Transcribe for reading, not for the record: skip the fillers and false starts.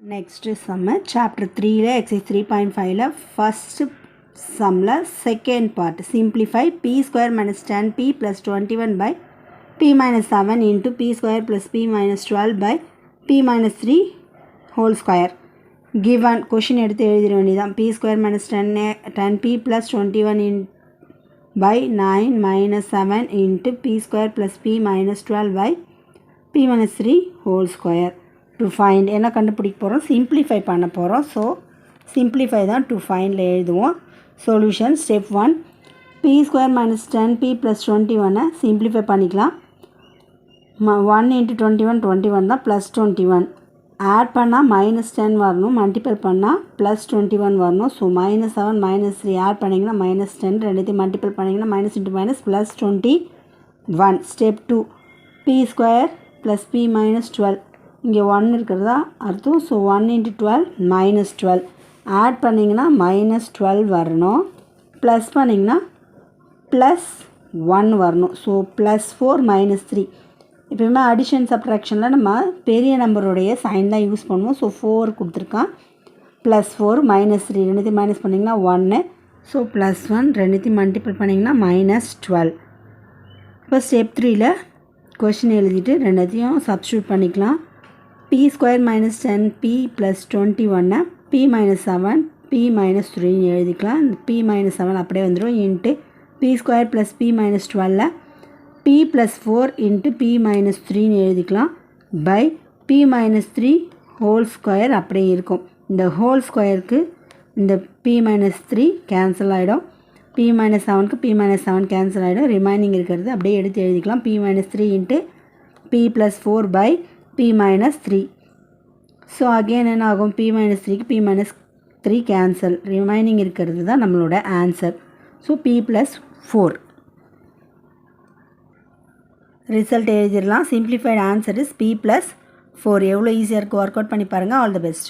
Next sum, chapter 3 exercise 3.5 first sum second part. Simplify p square minus 10p plus 21 by p minus 7 into p square plus p minus 12 by p minus 3 whole square. Given question எடுத்து எழுதிர வேண்டியதான். p square minus 10p plus 21 in by 9 minus 7 into p square plus p minus 12 by p minus 3 whole square. To find என்ன கண்டுபிடிக்க போகிறோம், simplify பண்ண போகிறோம். So simplify தான் to ஃபைண்டில் எழுதுவோம். Solution step 1, p square minus 10p plus 21 simplify பண்ணிக்கலாம். 1 into 21 21 தான், ப்ளஸ் 21 ஆட் பண்ணால் மைனஸ் 10 வரணும், மல்டிபிள் பண்ணால் ப்ளஸ் 21 வரணும். ஸோ மைனஸ் 7 மைனஸ் 3 ஆட் பண்ணிங்கன்னா மைனஸ் 10, ரெண்டுத்தையும் மல்டிபிள் பண்ணிங்கன்னா minus into minus plus 21. Step 2, p square plus p minus 12 இங்கே 1 இருக்கிறதா அர்த்தம். ஸோ 1 into 12 மைனஸ் 12 ஆட் பண்ணிங்கன்னா மைனஸ் 12 வரணும், ப்ளஸ் பண்ணிங்கன்னா ப்ளஸ் 1 வரணும். So plus 4 minus 3. எப்போயுமே அடிஷன் சப்ட்ராக்ஷனில் நம்ம பெரிய நம்பருடைய சைன் தான் யூஸ் பண்ணுவோம். ஸோ 4 கொடுத்துருக்கான், ப்ளஸ் 4 மைனஸ் 3 ரெண்டுத்தையும் மைனஸ் பண்ணிங்கன்னா 1. ஸோ ப்ளஸ் 1 ரெண்டுத்தையும் மல்டிபிள் பண்ணிங்கன்னா மைனஸ் 12. இப்போ ஸ்டெப் 3ல் கொஷின் எழுதிட்டு ரெண்டுத்தையும் சப்ஸ்டியூட் பண்ணிக்கலாம். p square minus 10p plus 21 p minus 7 p minus 3 எழுதிக்கலாம். p minus 7 அப்படியே வந்துடும். Into p square plus p minus 12 p plus 4 into p minus 3 எழுதிக்கலாம். by p minus 3 whole square அப்படியே இருக்கும். இந்த whole squareக்கு இந்த p minus 3 கேன்சல் ஆகிடும். p minus 7க்கு p minus 7 cancel ஆகிடும். ரிமைனிங் இருக்கிறது அப்படியே எடுத்து எழுதிக்கலாம். p minus 3 into p plus 4 by p minus 3. So again என்ன ஆகும், p minus 3க்கு p minus 3 கேன்சல், ரிமைனிங் இருக்கிறது தான் நம்மளோட answer. So p plus 4 result எழுதிடலாம். Simplified answer is p plus 4. எவ்வளோ ஈஸியாக இருக்குது, ஒர்க் அவுட் பண்ணி பாருங்கள். All the best.